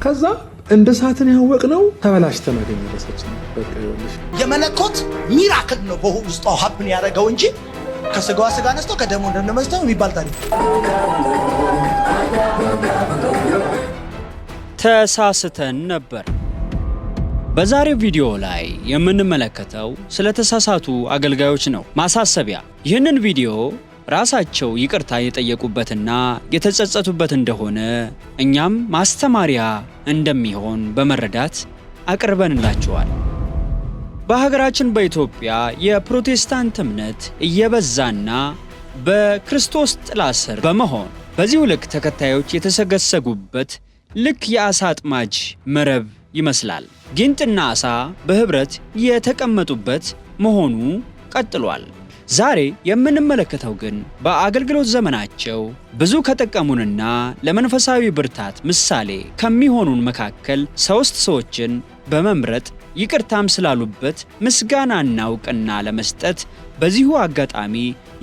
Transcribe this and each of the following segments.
ከዛ እንደ ሳትን ያወቅነው ተበላሽተን አገኘ ራሳችን። በቃ ይኸውልሽ የመለኮት ሚራክል ነው በውስጧ ሀፕን ያደረገው እንጂ ከስጋዋ ስጋ ነስቶ ከደሙ እንደነመስተው የሚባል ታሪክ ተሳስተን ነበር። በዛሬው ቪዲዮ ላይ የምንመለከተው ስለተሳሳቱ አገልጋዮች ነው። ማሳሰቢያ፣ ይህንን ቪዲዮ ራሳቸው ይቅርታ የጠየቁበትና የተጸጸቱበት እንደሆነ እኛም ማስተማሪያ እንደሚሆን በመረዳት አቅርበንላችኋል። በሀገራችን በኢትዮጵያ የፕሮቴስታንት እምነት እየበዛና በክርስቶስ ጥላ ስር በመሆን በዚሁ ልክ ተከታዮች የተሰገሰጉበት ልክ የአሳ አጥማጅ መረብ ይመስላል። ጊንጥና አሳ በህብረት የተቀመጡበት መሆኑ ቀጥሏል። ዛሬ የምንመለከተው ግን በአገልግሎት ዘመናቸው ብዙ ከጠቀሙንና ለመንፈሳዊ ብርታት ምሳሌ ከሚሆኑን መካከል 3 ሰዎችን በመምረጥ ይቅርታም ስላሉበት ምስጋናና እውቅና ለመስጠት በዚሁ አጋጣሚ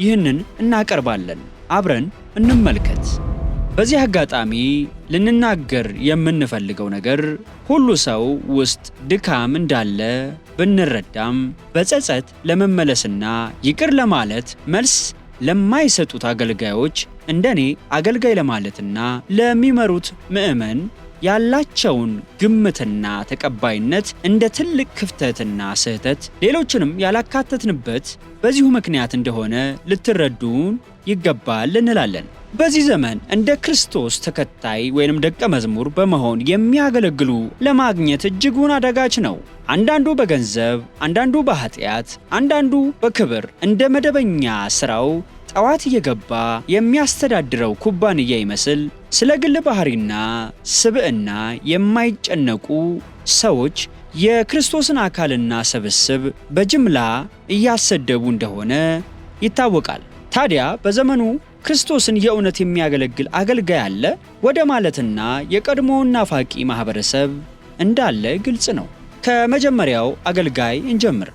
ይህንን እናቀርባለን። አብረን እንመልከት። በዚህ አጋጣሚ ልንናገር የምንፈልገው ነገር ሁሉ ሰው ውስጥ ድካም እንዳለ ብንረዳም በጸጸት ለመመለስና ይቅር ለማለት መልስ ለማይሰጡት አገልጋዮች እንደኔ አገልጋይ ለማለትና ለሚመሩት ምዕመን ያላቸውን ግምትና ተቀባይነት እንደ ትልቅ ክፍተትና ስህተት ሌሎችንም ያላካተትንበት በዚሁ ምክንያት እንደሆነ ልትረዱን ይገባል እንላለን። በዚህ ዘመን እንደ ክርስቶስ ተከታይ ወይንም ደቀ መዝሙር በመሆን የሚያገለግሉ ለማግኘት እጅጉን አዳጋች ነው። አንዳንዱ በገንዘብ፣ አንዳንዱ በኃጢአት፣ አንዳንዱ በክብር እንደ መደበኛ ስራው ጠዋት እየገባ የሚያስተዳድረው ኩባንያ ይመስል ስለ ግል ባህሪና ስብዕና የማይጨነቁ ሰዎች የክርስቶስን አካልና ስብስብ በጅምላ እያሰደቡ እንደሆነ ይታወቃል። ታዲያ በዘመኑ ክርስቶስን የእውነት የሚያገለግል አገልጋይ አለ ወደ ማለትና የቀድሞውን ናፋቂ ማህበረሰብ እንዳለ ግልጽ ነው። ከመጀመሪያው አገልጋይ እንጀምር።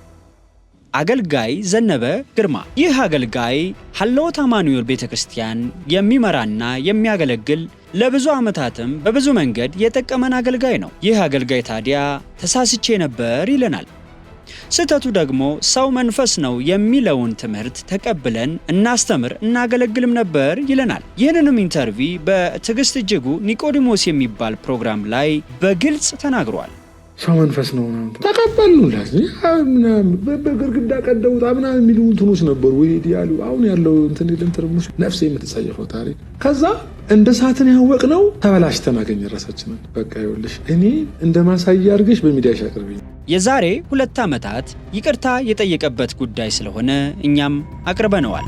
አገልጋይ ዘነበ ግርማ። ይህ አገልጋይ ሀልዎት አማኑኤል ቤተክርስቲያን የሚመራና የሚያገለግል ለብዙ ዓመታትም በብዙ መንገድ የጠቀመን አገልጋይ ነው። ይህ አገልጋይ ታዲያ ተሳስቼ ነበር ይለናል። ስህተቱ ደግሞ ሰው መንፈስ ነው የሚለውን ትምህርት ተቀብለን እናስተምር እናገለግልም ነበር ይለናል። ይህንንም ኢንተርቪ በትዕግስት እጅጉ ኒቆዲሞስ የሚባል ፕሮግራም ላይ በግልጽ ተናግሯል። ሰው መንፈስ ነው ተቀበሉ በግርግዳ ቀደውጣ ምናምን የሚሉ እንትኖች ነበሩ ያሉ። አሁን ያለው እንትን ትርሙስ ነፍስ የምትጸየፈው ታሪክ። ከዛ እንደ ሳትን ያወቅነው ተበላሽተን አገኘ ራሳችንን። በቃ ይኸውልሽ እኔ እንደ ማሳያ አድርገሽ በሚዲያሽ አቅርቢኝ። የዛሬ 2 ዓመታት ይቅርታ የጠየቀበት ጉዳይ ስለሆነ እኛም አቅርበነዋል።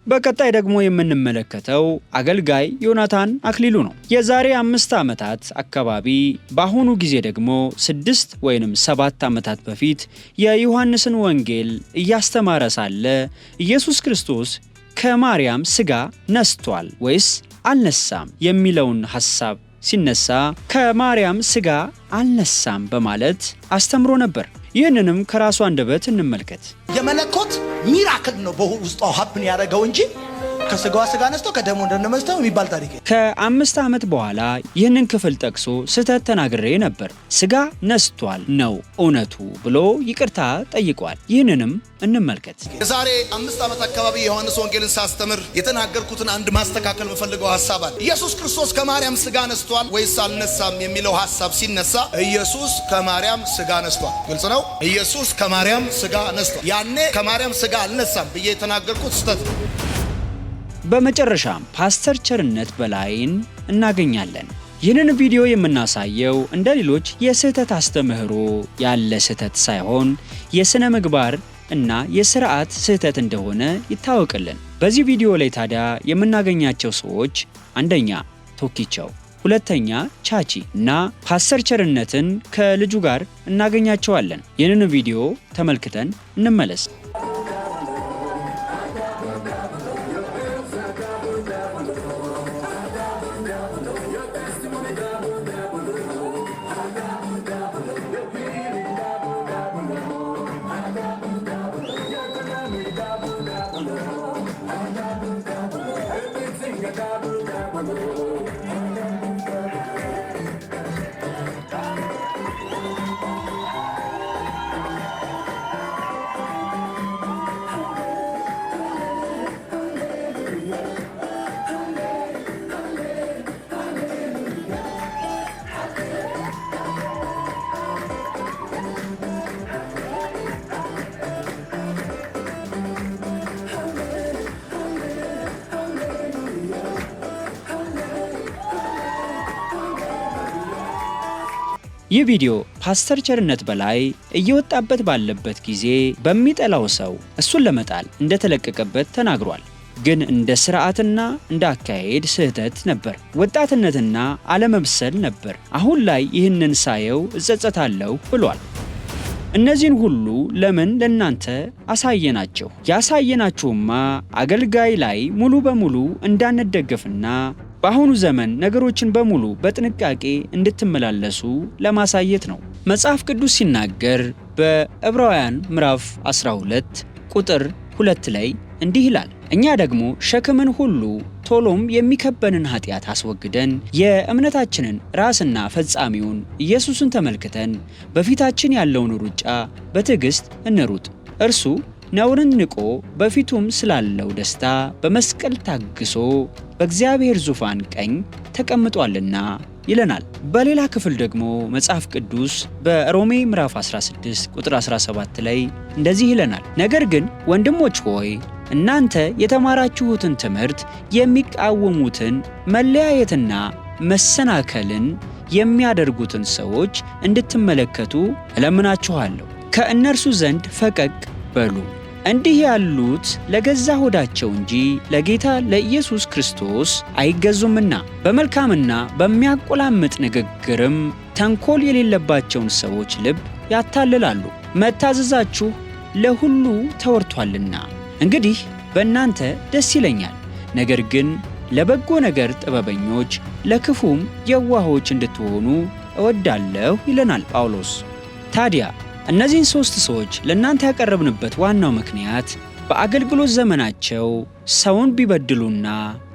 በቀጣይ ደግሞ የምንመለከተው አገልጋይ ዮናታን አክሊሉ ነው። የዛሬ 5 ዓመታት አካባቢ በአሁኑ ጊዜ ደግሞ 6 ወይንም 7 ዓመታት በፊት የዮሐንስን ወንጌል እያስተማረ ሳለ ኢየሱስ ክርስቶስ ከማርያም ሥጋ ነስቷል ወይስ አልነሳም የሚለውን ሐሳብ ሲነሳ ከማርያም ሥጋ አልነሳም በማለት አስተምሮ ነበር። ይህንንም ከራሱ አንደበት እንመልከት። የመለኮት ሚራክል ነው በውስጧ ሀፕን ያደረገው እንጂ ከስጋዋ ስጋ ነስቶ ከደሙ እንደነመስተው የሚባል ታሪክ። ከ5 ዓመት በኋላ ይህንን ክፍል ጠቅሶ ስህተት ተናግሬ ነበር፣ ስጋ ነስቷል ነው እውነቱ ብሎ ይቅርታ ጠይቋል። ይህንንም እንመልከት። የዛሬ 5 ዓመት አካባቢ የዮሐንስ ወንጌልን ሳስተምር የተናገርኩትን አንድ ማስተካከል የምፈልገው ሐሳብ አለ። ኢየሱስ ክርስቶስ ከማርያም ስጋ ነስቷል ወይስ አልነሳም የሚለው ሐሳብ ሲነሳ ኢየሱስ ከማርያም ስጋ ነስቷል። ግልጽ ነው። ኢየሱስ ከማርያም ስጋ ነስቷል። ያኔ ከማርያም ስጋ አልነሳም ብዬ የተናገርኩት ስህተት ነው። በመጨረሻም ፓስተር ቸርነት በላይን እናገኛለን። ይህንን ቪዲዮ የምናሳየው እንደ ሌሎች የስህተት አስተምህሮ ያለ ስህተት ሳይሆን የሥነ ምግባር እና የሥርዓት ስህተት እንደሆነ ይታወቅልን። በዚህ ቪዲዮ ላይ ታዲያ የምናገኛቸው ሰዎች አንደኛ ቶኪቻው፣ ሁለተኛ ቻቺ እና ፓስተር ቸርነትን ከልጁ ጋር እናገኛቸዋለን። ይህንን ቪዲዮ ተመልክተን እንመለስ። ይህ ቪዲዮ ፓስተር ቸርነት በላይ እየወጣበት ባለበት ጊዜ በሚጠላው ሰው እሱን ለመጣል እንደተለቀቀበት ተናግሯል። ግን እንደ ስርዓትና እንደ አካሄድ ስህተት ነበር፣ ወጣትነትና አለመብሰል ነበር። አሁን ላይ ይህንን ሳየው እጸጸታለሁ ብሏል። እነዚህን ሁሉ ለምን ለናንተ አሳየናቸው? ያሳየናችሁማ አገልጋይ ላይ ሙሉ በሙሉ እንዳንደገፍና በአሁኑ ዘመን ነገሮችን በሙሉ በጥንቃቄ እንድትመላለሱ ለማሳየት ነው። መጽሐፍ ቅዱስ ሲናገር በዕብራውያን ምዕራፍ 12 ቁጥር 2 ላይ እንዲህ ይላል፣ እኛ ደግሞ ሸክምን ሁሉ ቶሎም የሚከበንን ኃጢአት አስወግደን የእምነታችንን ራስና ፈጻሚውን ኢየሱስን ተመልክተን በፊታችን ያለውን ሩጫ በትዕግስት እንሩጥ። እርሱ ነውርን ንቆ በፊቱም ስላለው ደስታ በመስቀል ታግሶ በእግዚአብሔር ዙፋን ቀኝ ተቀምጧልና ይለናል። በሌላ ክፍል ደግሞ መጽሐፍ ቅዱስ በሮሜ ምዕራፍ 16 ቁጥር 17 ላይ እንደዚህ ይለናል፣ ነገር ግን ወንድሞች ሆይ እናንተ የተማራችሁትን ትምህርት የሚቃወሙትን መለያየትና መሰናከልን የሚያደርጉትን ሰዎች እንድትመለከቱ እለምናችኋለሁ። ከእነርሱ ዘንድ ፈቀቅ በሉ። እንዲህ ያሉት ለገዛ ሆዳቸው እንጂ ለጌታ ለኢየሱስ ክርስቶስ አይገዙምና በመልካምና በሚያቆላምጥ ንግግርም ተንኮል የሌለባቸውን ሰዎች ልብ ያታልላሉ። መታዘዛችሁ ለሁሉ ተወርቷልና እንግዲህ በእናንተ ደስ ይለኛል። ነገር ግን ለበጎ ነገር ጥበበኞች፣ ለክፉም የዋሆች እንድትሆኑ እወዳለሁ ይለናል ጳውሎስ። ታዲያ እነዚህን 3 ሰዎች ለእናንተ ያቀረብንበት ዋናው ምክንያት በአገልግሎት ዘመናቸው ሰውን ቢበድሉና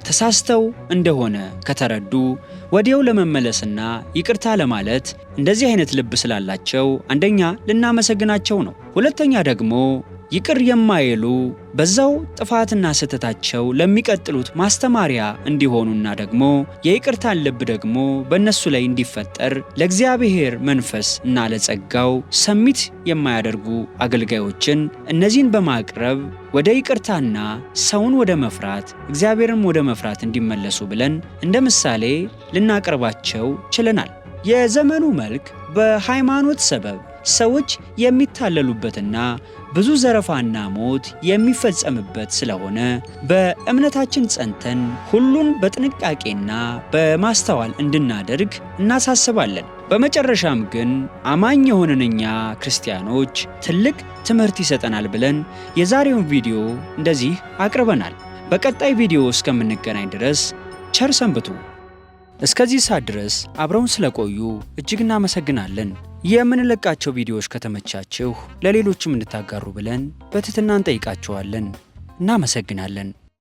ተሳስተው እንደሆነ ከተረዱ ወዲያው ለመመለስና ይቅርታ ለማለት እንደዚህ አይነት ልብ ስላላቸው አንደኛ ልናመሰግናቸው ነው። ሁለተኛ ደግሞ ይቅር የማይሉ በዛው ጥፋትና ስህተታቸው ለሚቀጥሉት ማስተማሪያ እንዲሆኑና ደግሞ የይቅርታን ልብ ደግሞ በእነሱ ላይ እንዲፈጠር ለእግዚአብሔር መንፈስ እና ለጸጋው ሰሚት የማያደርጉ አገልጋዮችን እነዚህን በማቅረብ ወደ ይቅርታና ሰውን ወደ መፍራት እግዚአብሔርም ወደ መፍራት እንዲመለሱ ብለን እንደ ምሳሌ ልናቀርባቸው ችለናል። የዘመኑ መልክ በሃይማኖት ሰበብ ሰዎች የሚታለሉበትና ብዙ ዘረፋና ሞት የሚፈጸምበት ስለሆነ በእምነታችን ጸንተን ሁሉን በጥንቃቄና በማስተዋል እንድናደርግ እናሳስባለን። በመጨረሻም ግን አማኝ የሆንን እኛ ክርስቲያኖች ትልቅ ትምህርት ይሰጠናል ብለን የዛሬውን ቪዲዮ እንደዚህ አቅርበናል። በቀጣይ ቪዲዮ እስከምንገናኝ ድረስ ቸር ሰንብቱ። እስከዚህ ሰዓት ድረስ አብረውን ስለቆዩ እጅግ እናመሰግናለን። የምንለቃቸው ቪዲዮዎች ከተመቻችሁ ለሌሎችም እንድታጋሩ ብለን በትህትና እንጠይቃችኋለን። እናመሰግናለን።